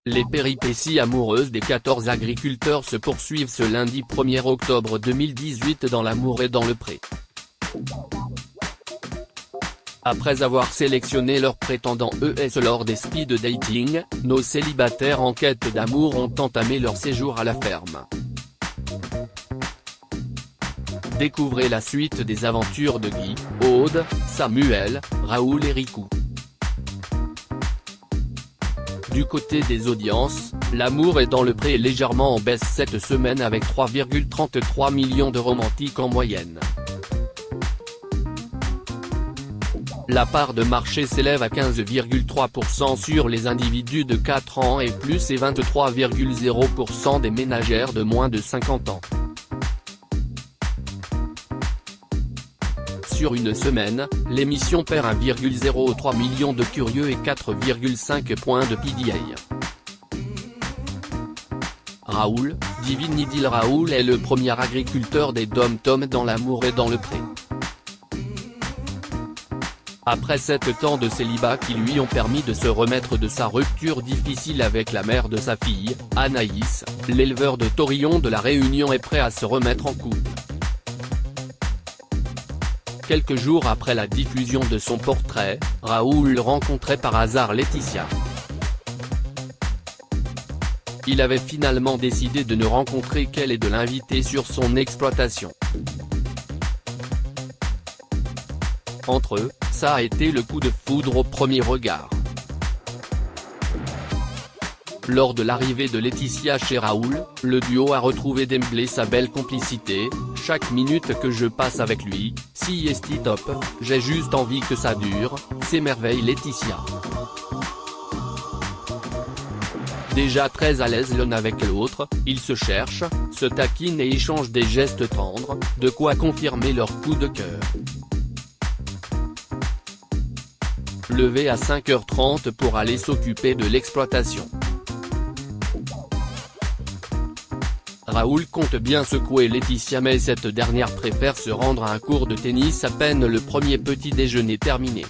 Les péripéties amoureuses des 14 agriculteurs se poursuivent ce lundi 1er octobre 2018 dans l'amour et dans le pré. Après avoir sélectionné leurs prétendants ES lors des speed dating, nos célibataires en quête d'amour ont entamé leur séjour à la ferme. Découvrez la suite des aventures de Guy, Aude, Samuel, Raoul et Rikou. Du côté des audiences, L'amour est dans le pré est légèrement en baisse cette semaine avec 3,33 millions de romantiques en moyenne. La part de marché s'élève à 15,3% sur les individus de 4 ans et plus et 23,0% des ménagères de moins de 50 ans. Sur une semaine, l'émission perd 1,03 million de curieux et 4,5 points de PDA. Raoul, Divine Idylle. Raoul est le premier agriculteur des dom-toms dans l'amour et dans le pré. Après 7 ans de célibat qui lui ont permis de se remettre de sa rupture difficile avec la mère de sa fille, Anaïs, l'éleveur de taurillons de La Réunion est prêt à se remettre en couple. Quelques jours après la diffusion de son portrait, Raoul rencontrait par hasard Laetitia. Il avait finalement décidé de ne rencontrer qu'elle et de l'inviter sur son exploitation. Entre eux, ça a été le coup de foudre au premier regard. Lors de l'arrivée de Laetitia chez Raoul, le duo a retrouvé d'emblée sa belle complicité. Chaque minute que je passe avec lui, si est top, j'ai juste envie que ça dure, s'émerveille Laetitia. Déjà très à l'aise l'un avec l'autre, ils se cherchent, se taquinent et échangent des gestes tendres, de quoi confirmer leur coup de cœur. Levé à 5h30 pour aller s'occuper de l'exploitation. Raoul compte bien secouer Laetitia mais cette dernière préfère se rendre à un cours de tennis à peine le premier petit déjeuner terminé.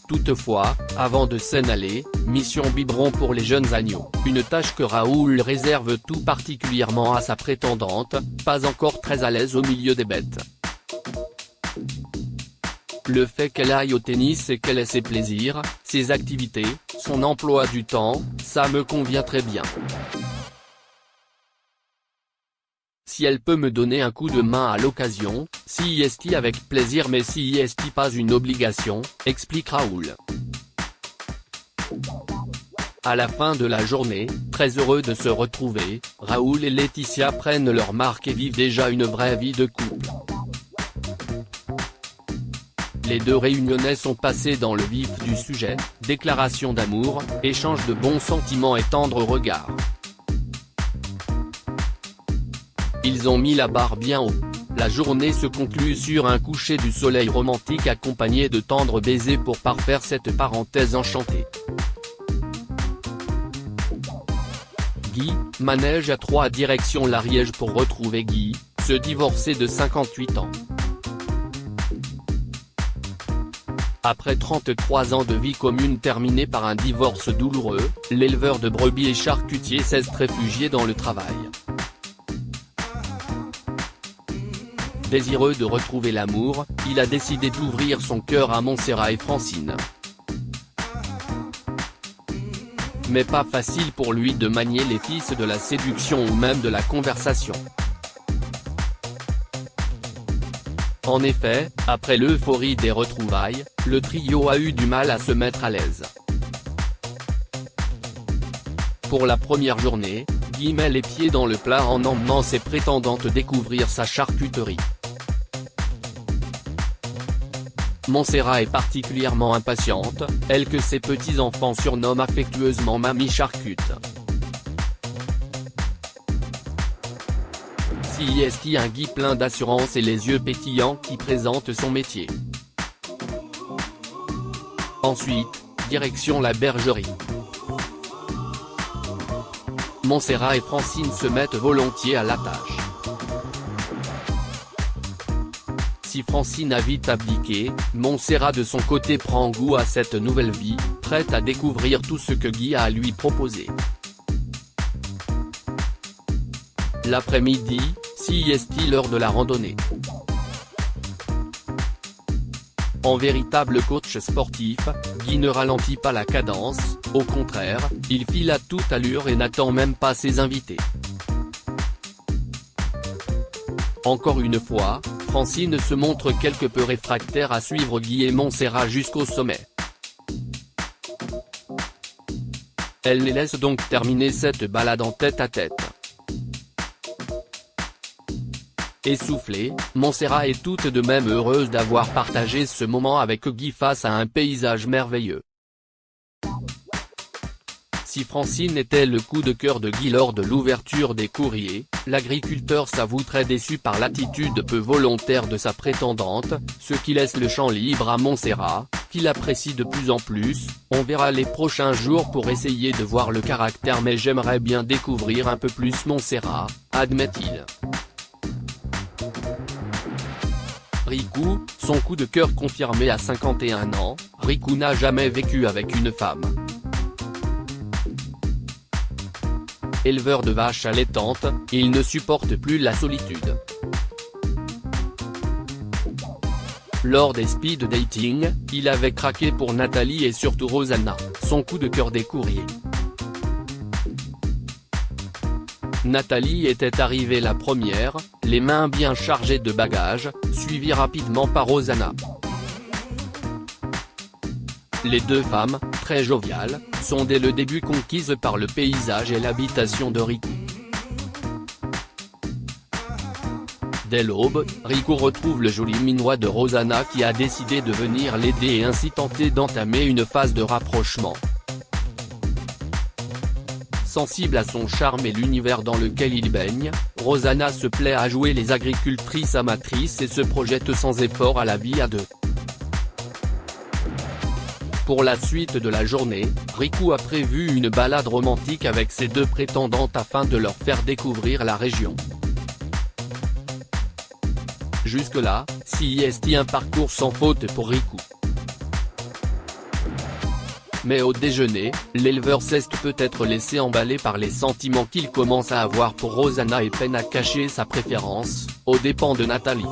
Toutefois, avant de s'en aller, mission biberon pour les jeunes agneaux, une tâche que Raoul réserve tout particulièrement à sa prétendante, pas encore très à l'aise au milieu des bêtes. Le fait qu'elle aille au tennis et qu'elle ait ses plaisirs, ses activités, son emploi du temps, ça me convient très bien. Si elle peut me donner un coup de main à l'occasion, si est avec plaisir mais si est pas une obligation, explique Raoul. À la fin de la journée, très heureux de se retrouver, Raoul et Laetitia prennent leur marque et vivent déjà une vraie vie de couple. Les deux Réunionnais sont passés dans le vif du sujet, déclaration d'amour, échange de bons sentiments et tendres regards. Ils ont mis la barre bien haut. La journée se conclut sur un coucher du soleil romantique accompagné de tendres baisers pour parfaire cette parenthèse enchantée. Guy, manège à 3 direction l'Ariège pour retrouver Guy, ce divorcé de 58 ans. Après 33 ans de vie commune terminée par un divorce douloureux, l'éleveur de brebis et charcutier s'est réfugié dans le travail. Désireux de retrouver l'amour, il a décidé d'ouvrir son cœur à Montserrat et Francine. Mais pas facile pour lui de manier les fils de la séduction ou même de la conversation. En effet, après l'euphorie des retrouvailles, le trio a eu du mal à se mettre à l'aise. Pour la première journée, Guy met les pieds dans le plat en emmenant ses prétendantes découvrir sa charcuterie. Montserrat est particulièrement impatiente, elle que ses petits-enfants surnomment affectueusement Mamie Charcute. Si est un Guy plein d'assurance et les yeux pétillants qui présente son métier. Ensuite, direction la bergerie. Montserrat et Francine se mettent volontiers à la tâche. si Francine a vite abdiqué, Montserrat de son côté prend goût à cette nouvelle vie, prête à découvrir tout ce que Guy a à lui proposer. L'après-midi, sieste lors de la randonnée. En véritable coach sportif, Guy ne ralentit pas la cadence, au contraire, il file à toute allure et n'attend même pas ses invités. Encore une fois, Francine se montre quelque peu réfractaire à suivre Guy et Montserrat jusqu'au sommet. Elle les laisse donc terminer cette balade en tête-à-tête. Essoufflée, Montserrat est toute de même heureuse d'avoir partagé ce moment avec Guy face à un paysage merveilleux. Si Francine était le coup de cœur de Guy lors de l'ouverture des courriers, l'agriculteur s'avoue très déçu par l'attitude peu volontaire de sa prétendante, ce qui laisse le champ libre à Montserrat, qu'il apprécie de plus en plus. On verra les prochains jours pour essayer de voir le caractère, mais j'aimerais bien découvrir un peu plus Montserrat, admet-il. Riku, son coup de cœur confirmé à 51 ans, Riku n'a jamais vécu avec une femme. Éleveur de vaches allaitantes, il ne supporte plus la solitude. Lors des speed dating, il avait craqué pour Nathalie et surtout Rosanna, son coup de cœur des courriers. Nathalie était arrivée la première, les mains bien chargées de bagages, suivie rapidement par Rosanna. Les deux femmes, très joviales, sont dès le début conquises par le paysage et l'habitation de Riku. Dès l'aube, Riku retrouve le joli minois de Rosanna qui a décidé de venir l'aider et ainsi tenter d'entamer une phase de rapprochement. Sensible à son charme et l'univers dans lequel il baigne, Rosanna se plaît à jouer les agricultrices amatrices et se projette sans effort à la vie à deux. Pour la suite de la journée, Riku a prévu une balade romantique avec ses deux prétendantes afin de leur faire découvrir la région. Jusque-là, sieste un parcours sans faute pour Riku. Mais au déjeuner, l'éleveur s'est peut-être laissé emballer par les sentiments qu'il commence à avoir pour Rosanna et peine à cacher sa préférence, aux dépens de Nathalie.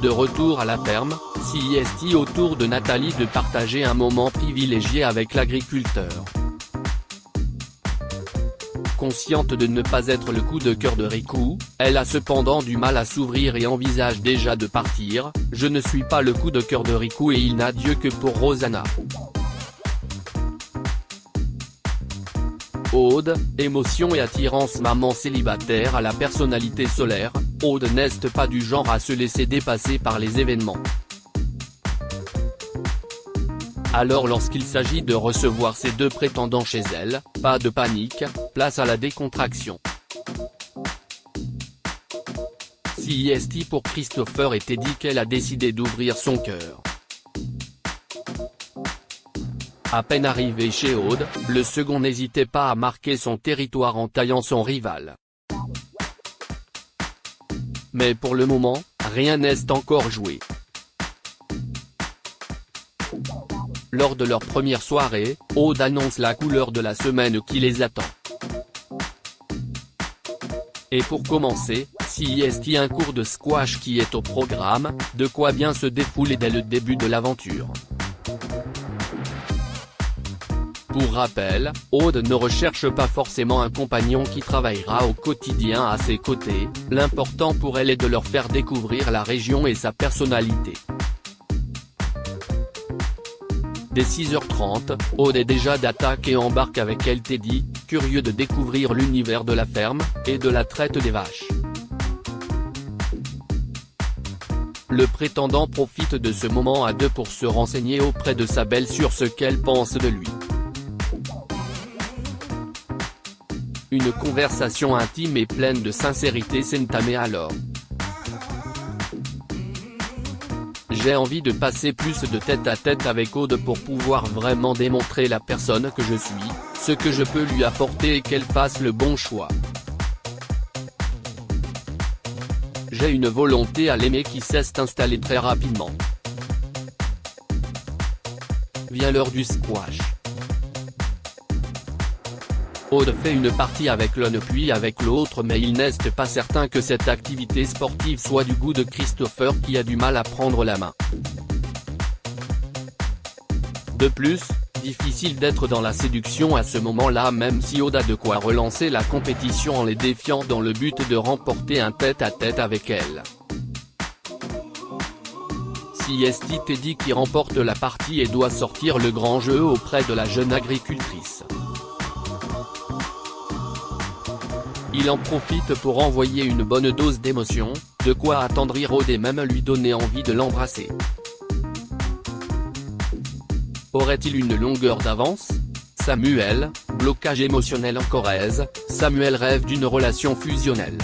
De retour à la ferme, sieste au tour de Nathalie de partager un moment privilégié avec l'agriculteur. Consciente de ne pas être le coup de cœur de Riku, elle a cependant du mal à s'ouvrir et envisage déjà de partir. Je ne suis pas le coup de cœur de Riku et il n'a Dieu que pour Rosanna. Aude, émotion et attirance. Maman célibataire à la personnalité solaire, Aude n'est pas du genre à se laisser dépasser par les événements. Alors lorsqu'il s'agit de recevoir ses deux prétendants chez elle, pas de panique, place à la décontraction. Sieste pour Christopher et Teddy qu'elle a décidé d'ouvrir son cœur. À peine arrivé chez Aude, le second n'hésitait pas à marquer son territoire en taillant son rival. Mais pour le moment, rien n'est encore joué. Lors de leur première soirée, Aude annonce la couleur de la semaine qui les attend. Et pour commencer, sieste un cours de squash qui est au programme, de quoi bien se défouler dès le début de l'aventure. Pour rappel, Aude ne recherche pas forcément un compagnon qui travaillera au quotidien à ses côtés, l'important pour elle est de leur faire découvrir la région et sa personnalité. Dès 6h30, Aude est déjà d'attaque et embarque avec elle Teddy, curieux de découvrir l'univers de la ferme, et de la traite des vaches. Le prétendant profite de ce moment à deux pour se renseigner auprès de sa belle sur ce qu'elle pense de lui. Une conversation intime et pleine de sincérité s'entame alors. J'ai envie de passer plus de tête-à-tête avec Aude pour pouvoir vraiment démontrer la personne que je suis, ce que je peux lui apporter et qu'elle fasse le bon choix. j'ai une volonté à l'aimer qui s'est installée très rapidement. Vient l'heure du squash. Aude fait une partie avec l'un puis avec l'autre, mais il n'est pas certain que cette activité sportive soit du goût de Christopher qui a du mal à prendre la main. De plus, difficile d'être dans la séduction à ce moment-là même si Aude a de quoi relancer la compétition en les défiant dans le but de remporter un tête-à-tête avec elle. Si est Teddy qui remporte la partie et doit sortir le grand jeu auprès de la jeune agricultrice. Il en profite pour envoyer une bonne dose d'émotion, de quoi attendrir Aude et même lui donner envie de l'embrasser. Aurait-il une longueur d'avance? Samuel, blocage émotionnel en Corrèze, Samuel rêve d'une relation fusionnelle.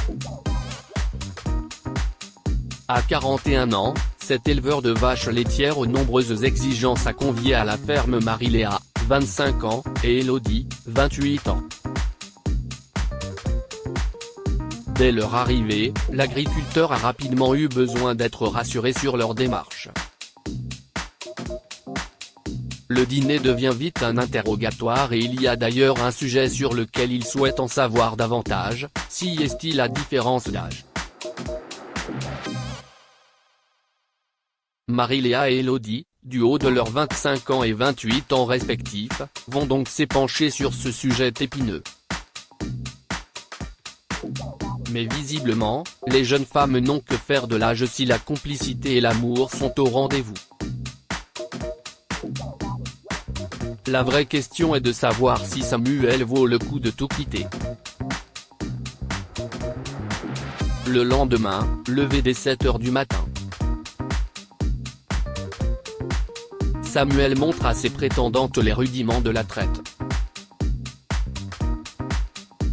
À 41 ans, cet éleveur de vaches laitières aux nombreuses exigences a convié à la ferme Marie-Léa, 25 ans, et Elodie, 28 ans. Dès leur arrivée, l'agriculteur a rapidement eu besoin d'être rassuré sur leur démarche. Le dîner devient vite un interrogatoire et il y a d'ailleurs un sujet sur lequel il souhaite en savoir davantage, si est-il la différence d'âge. Marie-Léa et Elodie, du haut de leurs 25 ans et 28 ans respectifs, vont donc s'épancher sur ce sujet épineux. Mais visiblement, les jeunes femmes n'ont que faire de l'âge si la complicité et l'amour sont au rendez-vous. La vraie question est de savoir si Samuel vaut le coup de tout quitter. Le lendemain, levé dès 7 h du matin. Samuel montre à ses prétendantes les rudiments de la traite.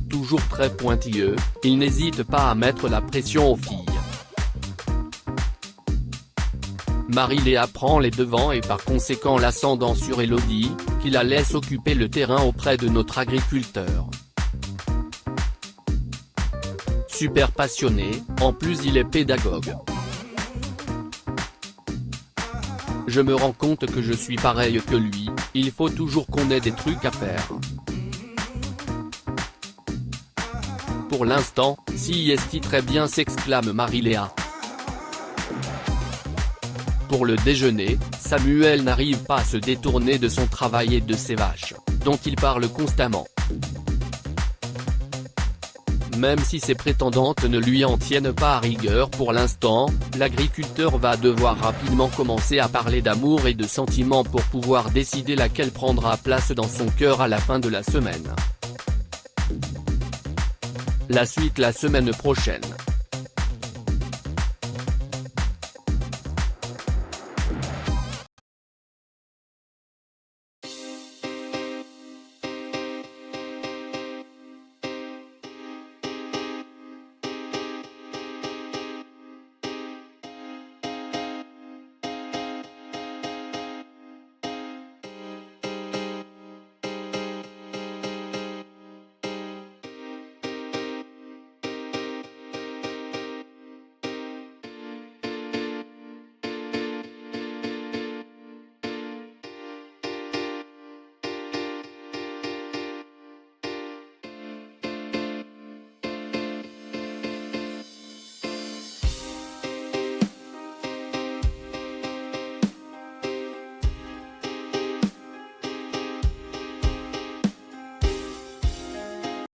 Toujours très pointilleux, il n'hésite pas à mettre la pression aux filles. Marie-Léa prend les devants et par conséquent l'ascendant sur Elodie, qui la laisse occuper le terrain auprès de notre agriculteur. Super passionné, en plus il est pédagogue. Je me rends compte que je suis pareil que lui, il faut toujours qu'on ait des trucs à faire. Pour l'instant, si est très bien s'exclame Marie-Léa. Pour le déjeuner, Samuel n'arrive pas à se détourner de son travail et de ses vaches, dont il parle constamment. Même si ses prétendantes ne lui en tiennent pas à rigueur pour l'instant, l'agriculteur va devoir rapidement commencer à parler d'amour et de sentiments pour pouvoir décider laquelle prendra place dans son cœur à la fin de la semaine. La suite la semaine prochaine.